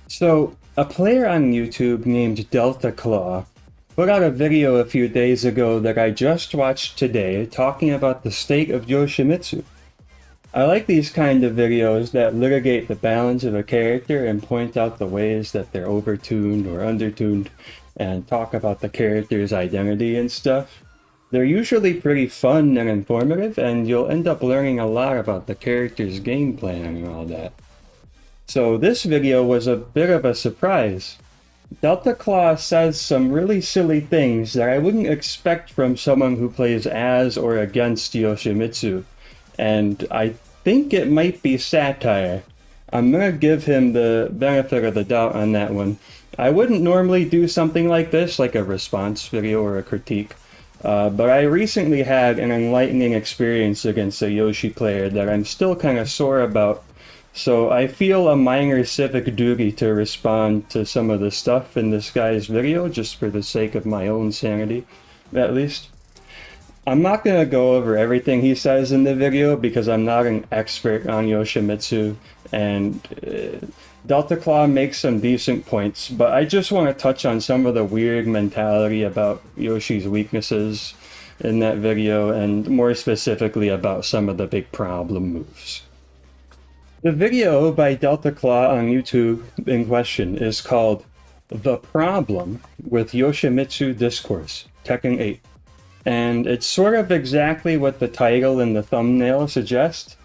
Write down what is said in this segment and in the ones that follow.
So, a player on YouTube named Delta Claw put out a video a few days ago that I just watched today talking about the state of Yoshimitsu. I like these kind of videos that litigate the balance of a character and point out the ways that they're overtuned or undertuned and talk about the character's identity and stuff. They're usually pretty fun and informative, and you'll end up learning a lot about the character's game plan and all that. So this video was a bit of a surprise. Delta Claw says some really silly things that I wouldn't expect from someone who plays as or against Yoshimitsu, and I think it might be satire. I'm gonna give him the benefit of the doubt on that one. I wouldn't normally do something like this, like a response video or a critique, but I recently had an enlightening experience against a Yoshi player that I'm still kind of sore about, so I feel a minor civic duty to respond to some of the stuff in this guy's video, just for the sake of my own sanity, at least. I'm not going to go over everything he says in the video because I'm not an expert on Yoshimitsu, and Delta Claw makes some decent points, but I just want to touch on some of the weird mentality about Yoshi's weaknesses in that video, and more specifically about some of the big problem moves. The video by Delta Claw on YouTube in question is called The Problem with Yoshimitsu Discourse, Tekken 8. And it's sort of exactly what the title and the thumbnail suggest.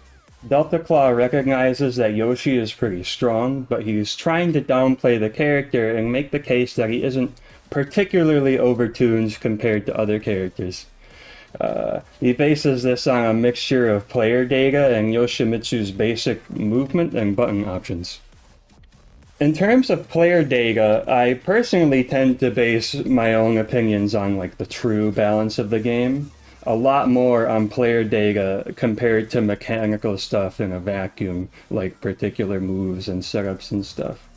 Delta Claw recognizes that Yoshi is pretty strong, but he's trying to downplay the character and make the case that he isn't particularly overtuned compared to other characters. He bases this on a mixture of player data and Yoshimitsu's basic movement and button options. In terms of player data, I personally tend to base my own opinions on like the true balance of the game. A lot more on player data compared to mechanical stuff in a vacuum, like particular moves and setups and stuff.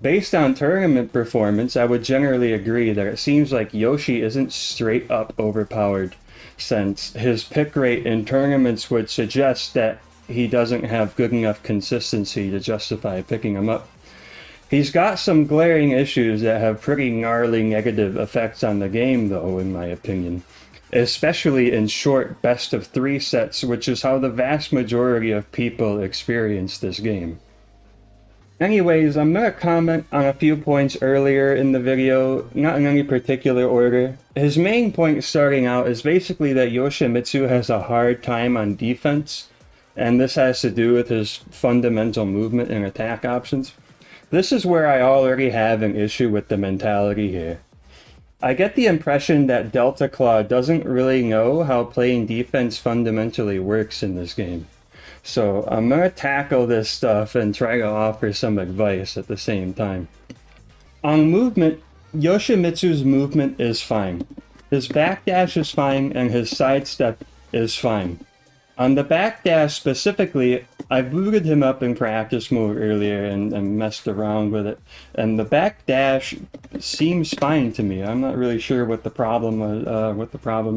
Based on tournament performance, I would generally agree that it seems like Yoshi isn't straight up overpowered, since his pick rate in tournaments would suggest that he doesn't have good enough consistency to justify picking him up. He's got some glaring issues that have pretty gnarly negative effects on the game, though, in my opinion. Especially in short best-of-3 sets, which is how the vast majority of people experience this game. Anyways, I'm gonna comment on a few points earlier in the video, not in any particular order. His main point starting out is basically that Yoshimitsu has a hard time on defense, and this has to do with his fundamental movement and attack options. This is where I already have an issue with the mentality here. I get the impression that Delta Claw doesn't really know how playing defense fundamentally works in this game. So I'm gonna tackle this stuff and try to offer some advice at the same time. On movement, Yoshimitsu's movement is fine. His backdash is fine and his sidestep is fine. On the backdash specifically, I booted him up in practice mode earlier and messed around with it, and the backdash seems fine to me. I'm not really sure what the problem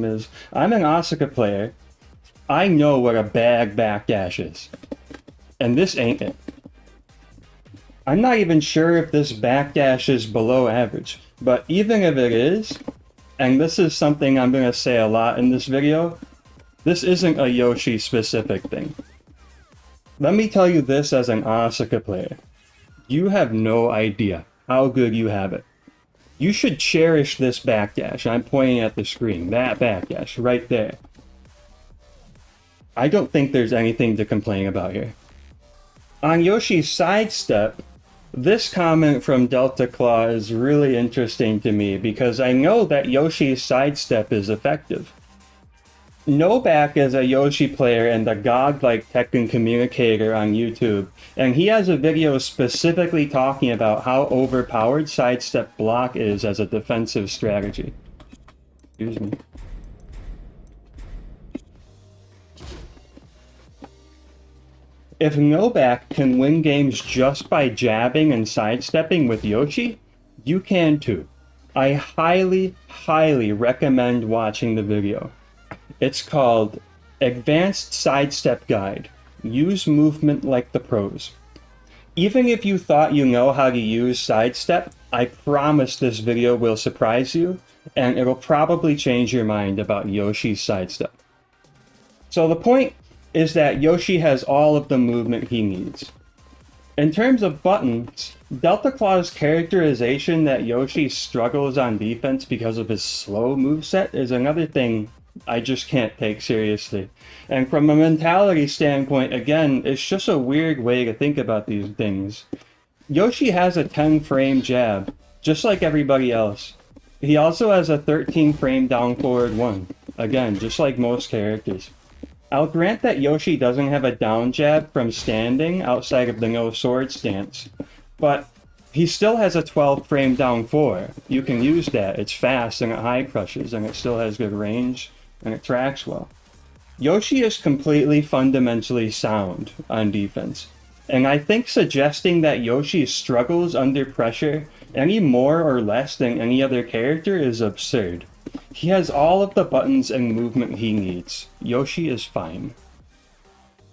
is. I'm an Asuka player. I know what a bad backdash is, and this ain't it. I'm not even sure if this backdash is below average, but even if it is, and this is something I'm going to say a lot in this video, this isn't a Yoshi specific thing. Let me tell you this as an Asuka player. You have no idea how good you have it. You should cherish this backdash. I'm pointing at the screen. That backdash right there. I don't think there's anything to complain about here. On Yoshi's sidestep, this comment from Delta Claw is really interesting to me because I know that Yoshi's sidestep is effective. Noback is a Yoshi player and a godlike Tekken communicator on YouTube, and he has a video specifically talking about how overpowered sidestep block is as a defensive strategy. Excuse me. If Noback can win games just by jabbing and sidestepping with Yoshi, you can too. I highly, highly recommend watching the video. It's called Advanced Sidestep Guide. Use movement like the pros. Even if you thought you know how to use sidestep, I promise this video will surprise you, and it'll probably change your mind about Yoshi's sidestep. So the point is that Yoshi has all of the movement he needs. In terms of buttons, Delta Claw's characterization that Yoshi struggles on defense because of his slow moveset is another thing I just can't take seriously. And from a mentality standpoint, again, it's just a weird way to think about these things. Yoshi has a 10-frame jab, just like everybody else. He also has a 13-frame down forward one, again, just like most characters. I'll grant that Yoshi doesn't have a down jab from standing outside of the no sword stance, but he still has a 12-frame down 4. You can use that. It's fast and it high crushes and it still has good range and it tracks well. Yoshi is completely fundamentally sound on defense, and I think suggesting that Yoshi struggles under pressure any more or less than any other character is absurd. He has all of the buttons and movement he needs. Yoshi is fine.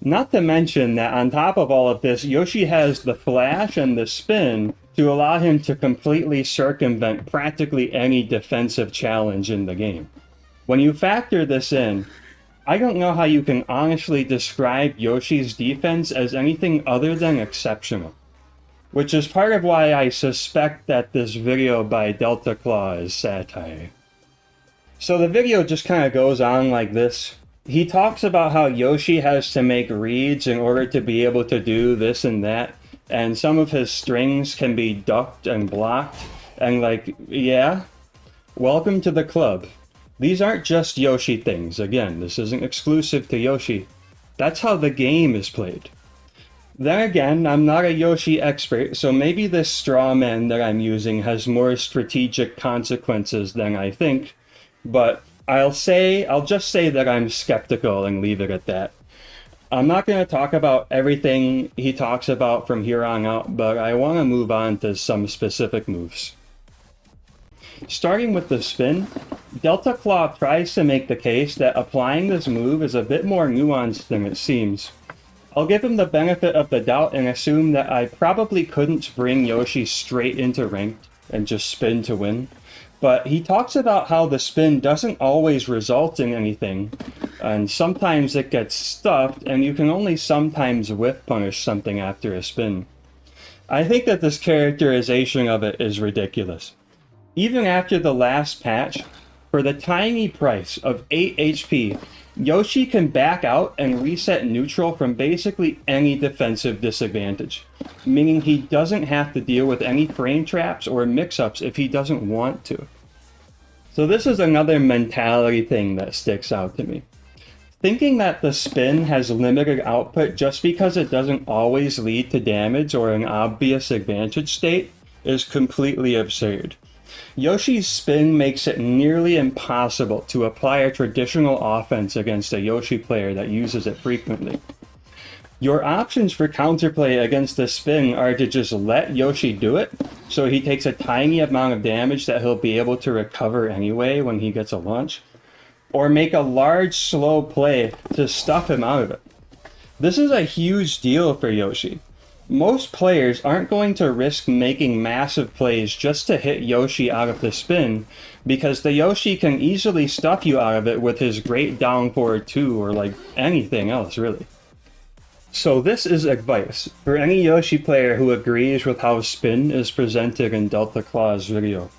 Not to mention that on top of all of this, Yoshi has the flash and the spin to allow him to completely circumvent practically any defensive challenge in the game. When you factor this in, I don't know how you can honestly describe Yoshi's defense as anything other than exceptional. Which is part of why I suspect that this video by Delta Claw is satire. So the video just kind of goes on like this. He talks about how Yoshi has to make reads in order to be able to do this and that, and some of his strings can be ducked and blocked, and like, yeah, welcome to the club. These aren't just Yoshi things. Again, this isn't exclusive to Yoshi. That's how the game is played. Then again, I'm not a Yoshi expert, so maybe this straw man that I'm using has more strategic consequences than I think, but I'll just say that I'm skeptical and leave it at that. I'm not going to talk about everything he talks about from here on out, but I want to move on to some specific moves. Starting with the spin, Delta Claw tries to make the case that applying this move is a bit more nuanced than it seems. I'll give him the benefit of the doubt and assume that I probably couldn't bring Yoshi straight into ranked and just spin to win. But he talks about how the spin doesn't always result in anything, and sometimes it gets stuffed, and you can only sometimes whiff punish something after a spin. I think that this characterization of it is ridiculous. Even after the last patch, for the tiny price of 8 HP, Yoshi can back out and reset neutral from basically any defensive disadvantage, meaning he doesn't have to deal with any frame traps or mix-ups if he doesn't want to. So this is another mentality thing that sticks out to me. Thinking that the spin has limited output just because it doesn't always lead to damage or an obvious advantage state is completely absurd. Yoshi's spin makes it nearly impossible to apply a traditional offense against a Yoshi player that uses it frequently. Your options for counterplay against the spin are to just let Yoshi do it, so he takes a tiny amount of damage that he'll be able to recover anyway when he gets a launch, or make a large slow play to stuff him out of it. This is a huge deal for Yoshi. Most players aren't going to risk making massive plays just to hit Yoshi out of the spin, because the Yoshi can easily stuff you out of it with his great down forward 2 or like anything else really. So this is advice for any Yoshi player who agrees with how spin is presented in Delta Claw's video.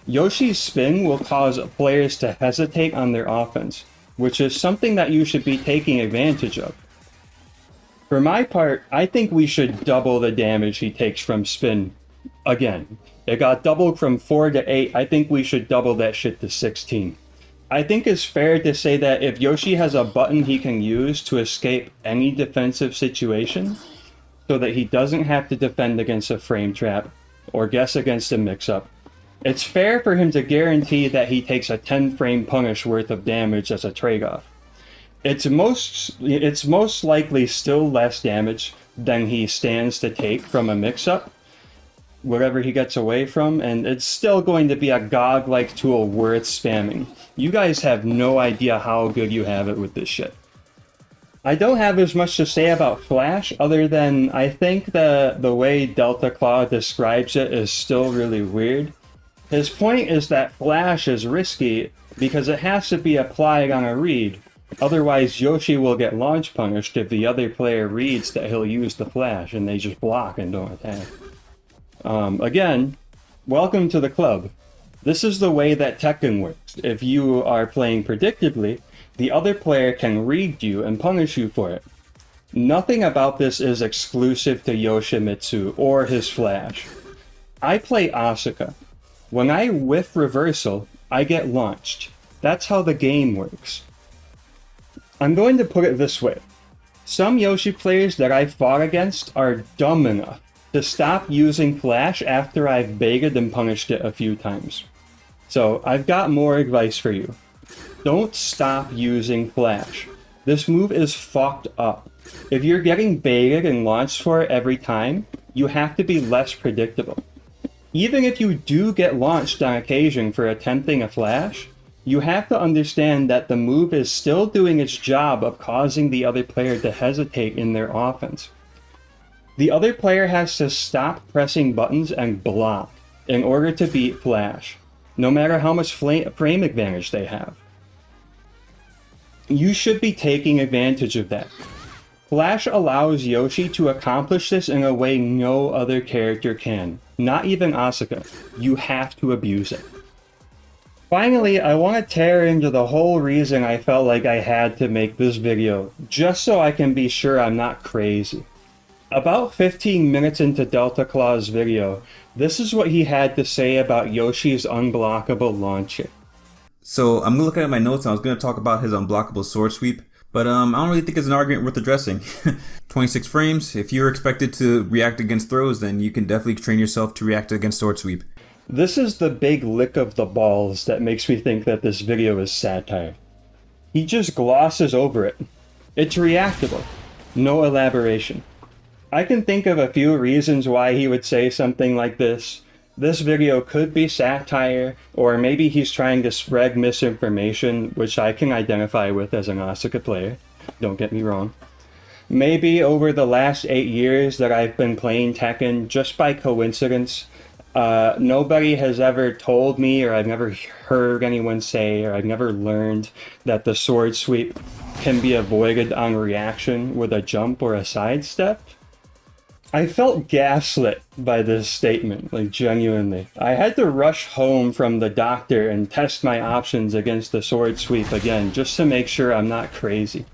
Yoshi's spin will cause players to hesitate on their offense, which is something that you should be taking advantage of. For my part, I think we should double the damage he takes from spin. Again, it got doubled from 4 to 8, I think we should double that shit to 16. I think it's fair to say that if Yoshi has a button he can use to escape any defensive situation, so that he doesn't have to defend against a frame trap, or guess against a mix-up, it's fair for him to guarantee that he takes a 10-frame punish worth of damage as a trade-off. It's most likely still less damage than he stands to take from a mix-up, whatever he gets away from, and it's still going to be a GOG-like tool worth spamming. You guys have no idea how good you have it with this shit. I don't have as much to say about Flash other than I think the way Delta Claw describes it is still really weird. His point is that Flash is risky because it has to be applied on a read. Otherwise, Yoshi will get launch punished if the other player reads that he'll use the Flash and they just block and don't attack. Again, welcome to the club. This is the way that Tekken works. If you are playing predictably, the other player can read you and punish you for it. Nothing about this is exclusive to Yoshimitsu or his Flash. I play Asuka. When I whiff reversal, I get launched. That's how the game works. I'm going to put it this way. Some Yoshi players that I've fought against are dumb enough to stop using Flash after I've baited and punished it a few times. So I've got more advice for you. Don't stop using Flash. This move is fucked up. If you're getting baited and launched for it every time, you have to be less predictable. Even if you do get launched on occasion for attempting a Flash, you have to understand that the move is still doing its job of causing the other player to hesitate in their offense. The other player has to stop pressing buttons and block in order to beat Flash, no matter how much frame advantage they have. You should be taking advantage of that. Flash allows Yoshi to accomplish this in a way no other character can, not even Asuka. You have to abuse it. Finally, I want to tear into the whole reason I felt like I had to make this video, just so I can be sure I'm not crazy. About 15 minutes into Delta Claw's video, this is what he had to say about Yoshi's unblockable launcher. So I'm looking at my notes and I was going to talk about his unblockable sword sweep, but I don't really think it's an argument worth addressing. 26 frames, if you're expected to react against throws, then you can definitely train yourself to react against sword sweep. This is the big lick of the balls that makes me think that this video is satire. He just glosses over it. It's reactable. No elaboration. I can think of a few reasons why he would say something like this. This video could be satire, or maybe he's trying to spread misinformation, which I can identify with as an Asuka player. Don't get me wrong. Maybe over the last 8 years that I've been playing Tekken, just by coincidence, nobody has ever told me, or I've never heard anyone say, or I've never learned that the sword sweep can be avoided on reaction with a jump or a sidestep. I felt gaslit by this statement, like genuinely. I had to rush home from the doctor and test my options against the sword sweep again, just to make sure I'm not crazy.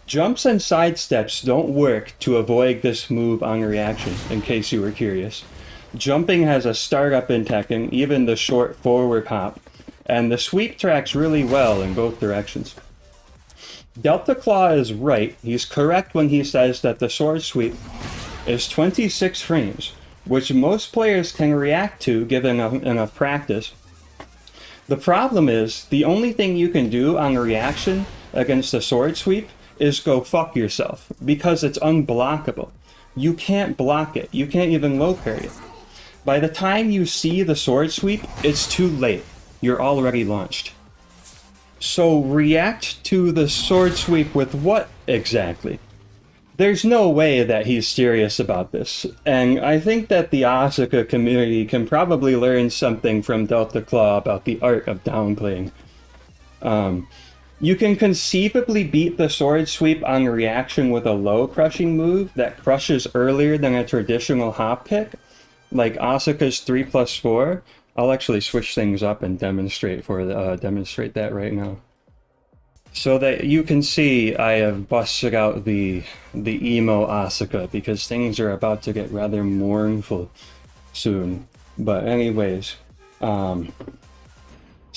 Jumps and sidesteps don't work to avoid this move on reaction, in case you were curious. Jumping has a startup in Tekken, even the short forward hop, and the sweep tracks really well in both directions. Delta Claw is right. He's correct when he says that the sword sweep is 26 frames, which most players can react to given enough practice. The problem is, the only thing you can do on a reaction against a sword sweep is go fuck yourself, because it's unblockable. You can't block it, you can't even low parry it. By the time you see the sword sweep, it's too late. You're already launched. So react to the sword sweep with what exactly? There's no way that he's serious about this, and I think that the Asuka community can probably learn something from Delta Claw about the art of downplaying. You can conceivably beat the sword sweep on reaction with a low crushing move that crushes earlier than a traditional hop kick, like Asuka's 3+4. I'll actually switch things up and demonstrate that right now. So that you can see, I have busted out the emo Asuka because things are about to get rather mournful soon. But anyways, so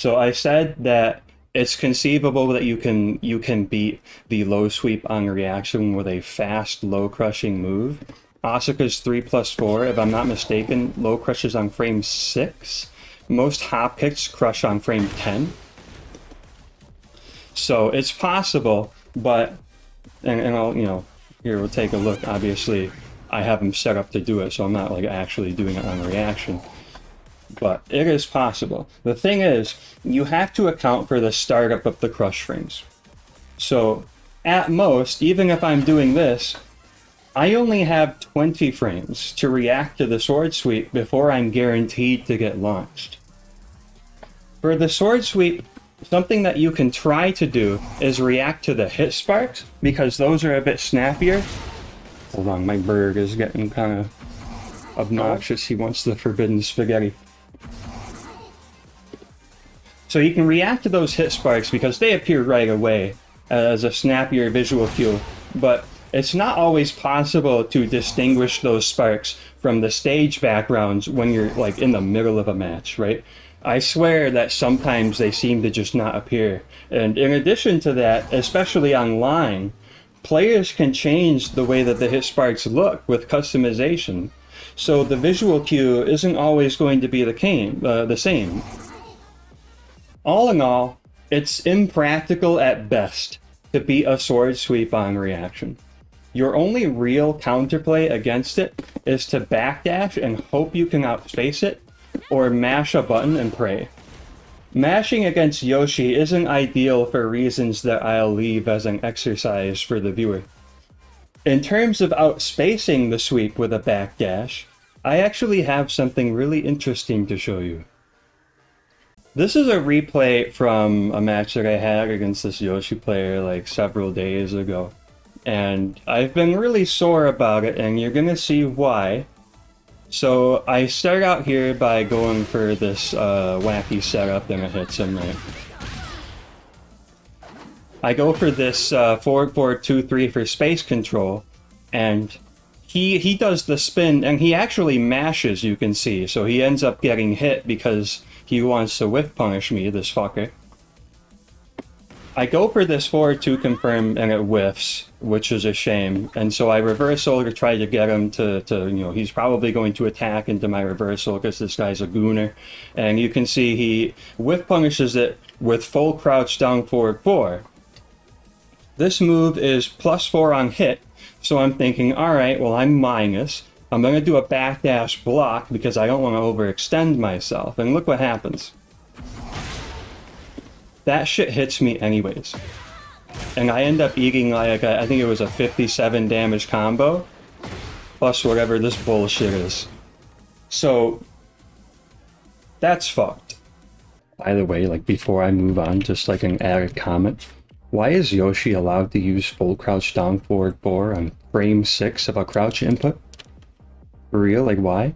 I said that it's conceivable that you can beat the low sweep on reaction with a fast low crushing move. Asuka's 3+4, if I'm not mistaken, low crushes on frame 6. Most hop kicks crush on frame 10. So it's possible, but, and I'll, here we'll take a look. Obviously, I have them set up to do it, so I'm not like actually doing it on reaction. But it is possible. The thing is, you have to account for the startup of the crush frames. So at most, even if I'm doing this, I only have 20 frames to react to the sword sweep before I'm guaranteed to get launched. For the sword sweep, something that you can try to do is react to the hit sparks, because those are a bit snappier. Hold on, my bird is getting kind of obnoxious. He wants the forbidden spaghetti. So you can react to those hit sparks because they appear right away as a snappier visual cue, but it's not always possible to distinguish those sparks from the stage backgrounds when you're like in the middle of a match, right? I swear that sometimes they seem to just not appear. And in addition to that, especially online, players can change the way that the hit sparks look with customization. So the visual cue isn't always going to be the same. All in all, it's impractical at best to beat a sword sweep on reaction. Your only real counterplay against it is to backdash and hope you can outspace it, or mash a button and pray. Mashing against Yoshi isn't ideal for reasons that I'll leave as an exercise for the viewer. In terms of outspacing the sweep with a backdash, I actually have something really interesting to show you. This is a replay from a match that I had against this Yoshi player like several days ago. And I've been really sore about it, and you're gonna see why. So I start out here by going for this wacky setup, and it hits him right. I go for this 4-4-2-3 for space control, and he does the spin, and he actually mashes, you can see. So he ends up getting hit because he wants to whiff punish me, this fucker. I go for this forward to confirm, and it whiffs, which is a shame. And so I reversal to try to get him to he's probably going to attack into my reversal because this guy's a gooner. And you can see he whiff punishes it with full crouch down forward 4. This move is +4 on hit, so I'm thinking, alright, well I'm minus. I'm going to do a backdash block because I don't want to overextend myself. And look what happens. That shit hits me anyways. And I end up eating like, I think it was a 57 damage combo, plus whatever this bullshit is. So, that's fucked. By the way, like before I move on, just like an added comment. Why is Yoshi allowed to use full crouch down forward 4 on frame 6 of a crouch input? For real, like why?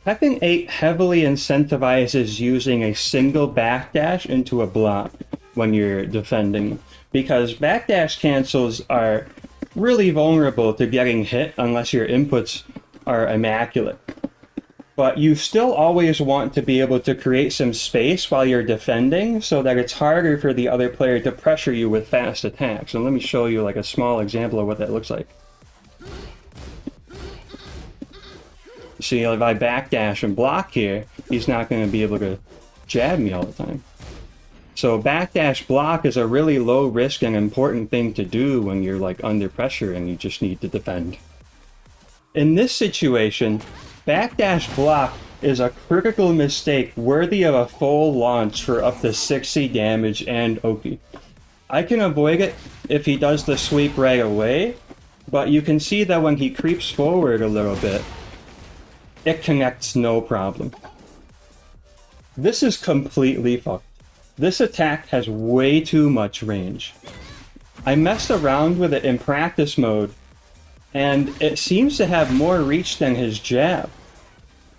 Tekken 8 heavily incentivizes using a single backdash into a block when you're defending, because backdash cancels are really vulnerable to getting hit unless your inputs are immaculate. But you still always want to be able to create some space while you're defending so that it's harder for the other player to pressure you with fast attacks. And let me show you like a small example of what that looks like. See, if I backdash and block here, he's not going to be able to jab me all the time. So backdash block is a really low risk and important thing to do when you're like under pressure and you just need to defend. In this situation, backdash block is a critical mistake worthy of a full launch for up to 60 damage and Oki. I can avoid it if he does the sweep right away, but you can see that when he creeps forward a little bit, it connects no problem. This is completely fucked. This attack has way too much range. I messed around with it in practice mode, and it seems to have more reach than his jab.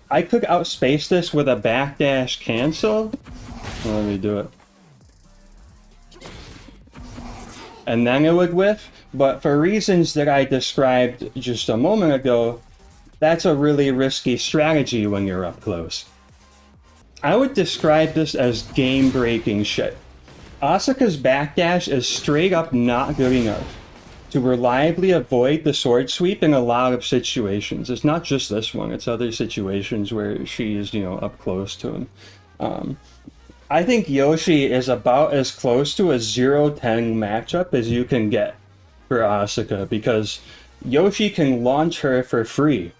I could outspace this with a backdash cancel. Let me do it. And then it would whiff, but for reasons that I described just a moment ago, that's a really risky strategy when you're up close. I would describe this as game-breaking shit. Asuka's backdash is straight up not good enough to reliably avoid the sword sweep in a lot of situations. It's not just this one, it's other situations where she is, up close to him. I think Yoshi is about as close to a 0-10 matchup as you can get for Asuka, because Yoshi can launch her for free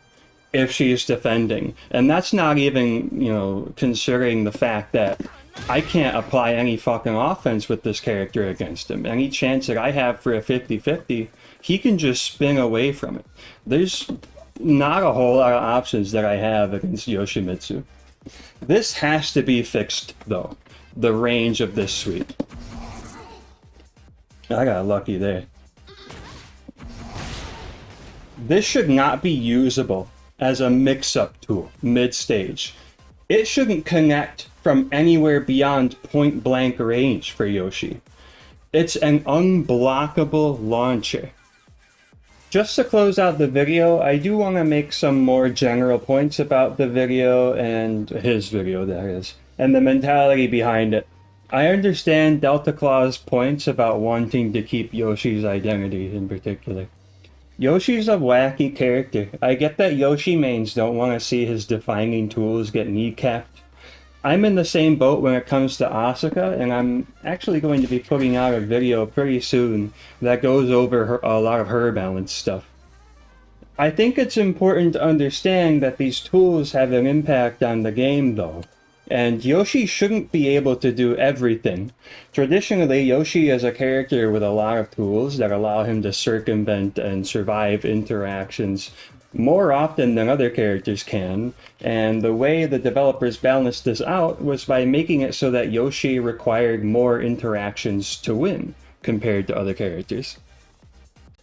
if she's defending. And that's not even, considering the fact that I can't apply any fucking offense with this character against him. Any chance that I have for a 50-50, he can just spin away from it. There's not a whole lot of options that I have against Yoshimitsu. This has to be fixed, though. The range of this sweep. I got lucky there. This should not be usable as a mix-up tool mid-stage. It shouldn't connect from anywhere beyond point-blank range for Yoshi. It's an unblockable launcher. Just to close out the video, I do want to make some more general points about the video, and his video, that is, and the mentality behind it. I understand Delta Claw's points about wanting to keep Yoshi's identity in particular. Yoshi's a wacky character. I get that Yoshi mains don't want to see his defining tools get kneecapped. I'm in the same boat when it comes to Asuka, and I'm actually going to be putting out a video pretty soon that goes over a lot of her balance stuff. I think it's important to understand that these tools have an impact on the game, though. And Yoshi shouldn't be able to do everything. Traditionally, Yoshi is a character with a lot of tools that allow him to circumvent and survive interactions more often than other characters can, and the way the developers balanced this out was by making it so that Yoshi required more interactions to win compared to other characters.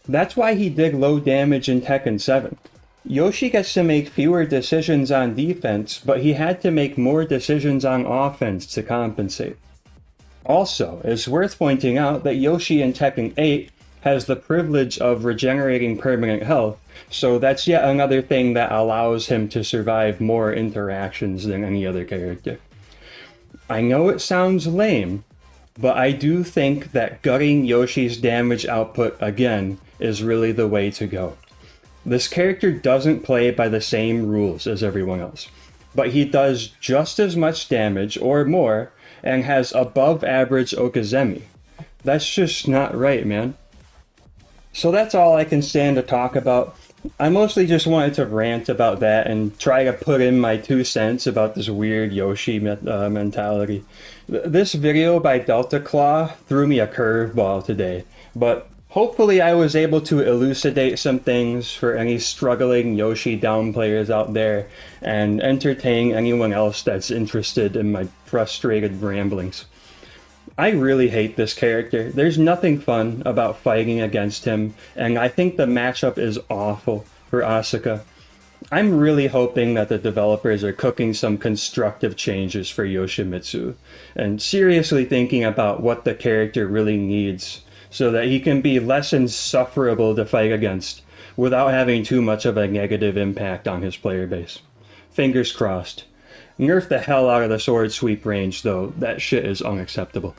That's why he did low damage in Tekken 7. Yoshi gets to make fewer decisions on defense, but he had to make more decisions on offense to compensate. Also, it's worth pointing out that Yoshi in Tekken 8 has the privilege of regenerating permanent health, so that's yet another thing that allows him to survive more interactions than any other character. I know it sounds lame, but I do think that gutting Yoshi's damage output again is really the way to go. This character doesn't play by the same rules as everyone else, but he does just as much damage or more and has above average Okazemi. That's just not right, man. So that's all I can stand to talk about. I mostly just wanted to rant about that and try to put in my 2 cents about this weird Yoshi mentality. This video by Delta Claw threw me a curveball today, but hopefully I was able to elucidate some things for any struggling Yoshi down players out there and entertain anyone else that's interested in my frustrated ramblings. I really hate this character. There's nothing fun about fighting against him, and I think the matchup is awful for Asuka. I'm really hoping that the developers are cooking some constructive changes for Yoshimitsu, and seriously thinking about what the character really needs, so that he can be less insufferable to fight against, without having too much of a negative impact on his player base. Fingers crossed. Nerf the hell out of the sword sweep range, though. That shit is unacceptable.